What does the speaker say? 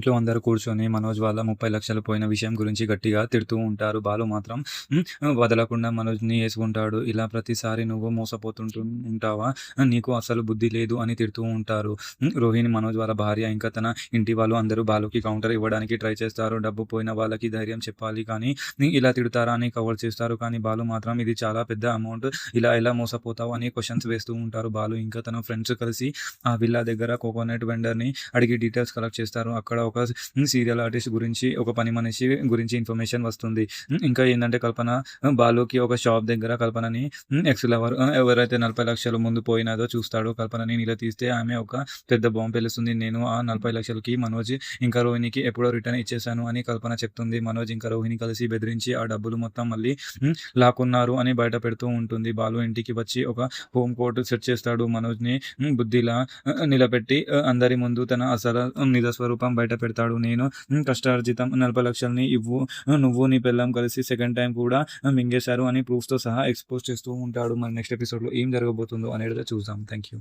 ఇంట్లో అందరూ కూర్చొని మనోజ్ వాళ్ళ 30,00,000 పోయిన విషయం గురించి గట్టిగా తిడుతూ ఉంటారు. బాలు మాత్రం వదలకుండా మనోజ్‌ని యేసుకుంటాడు. ఇలా ప్రతిసారి నువ్వు మోసపోతుంటూ ఉంటావా? నీకు అసలు బుద్ధి లేదు అని తిడుతూ ఉంటారు. రోహిణి, మనోజ్ వాళ్ళ భార్య ఇంకా తన ఇంటి వాళ్ళు అందరూ బాలుకి కౌంటర్ ఇవ్వడానికి ట్రై చేస్తారు. డబ్బు పోయిన వాళ్ళకి ధైర్యం చెప్పాలి కానీ ఇలా తిడతారా అని కవర్ చేస్తారు. కానీ బాలు మాత్రం ఇది చాలా పెద్ద అమౌంట్, ఇలా ఎలా మోసపోతావు అని క్వెషన్స్ వేస్తూ ఉంటారు. బాలు ఇంకా తన ఫ్రెండ్స్ కలిసి ఆ విల్లా దగ్గర కోకోనట్ వెండర్‌ని అడిగి డీటెయిల్స్ కలెక్ట్ చేస్తారు. అక్కడ ఒక సీరియల్ ఆర్టిస్ట్ గురించి, ఒక పని మనిషి గురించి ఇన్ఫర్మేషన్ వస్తుంది. ఇంకా ఏందంటే కల్పన బాలుకి ఒక షాప్ దగ్గర కల్పనని ఎక్స్ లవర్ ఎవరైతే 40,00,000 ముందు పోయినాదో చూస్తాడు. కల్పనని నిలదీస్తే ఆమె ఒక పెద్ద బాంబు పేలుస్తుంది. నేను ఆ 40,00,000కి మనోజ్ ఇంకా రోహిణికి ఎప్పుడో రిటర్న్ ఇచ్చేశాను అని కల్పన చెప్తుంది. మనోజ్ ఇంకా రోహిణి కలిసి బెదిరించి ఆ డబ్బులు మొత్తం మళ్ళీ లాక్కున్నారు అని బయట పెడుతూ ఉంటుంది. బాలు ఇంటికి వచ్చి ఒక హోమ్ కోర్ట్ సెట్ చేస్తాడు. మనోజ్‌ని బుద్ధిలా నిలబెట్టి అందరి ముందు తన అసలు నిజ స్వరూపం బయట పెడతాడు. నేను కష్టార్జితం 40,00,000ని ఇవ్వు, నువ్వు నీ పెళ్ళాం కలిసి సెకండ్ టైం కూడా మింగేశారు అని ప్రూఫ్స్‌తో సహా ఎక్స్‌పోజ్ చేస్తూ ఉంటాడు. మరి నెక్స్ట్ ఎపిసోడ్‌లో ఏం జరగబోతుందో అనేది చూద్దాం. Thank you.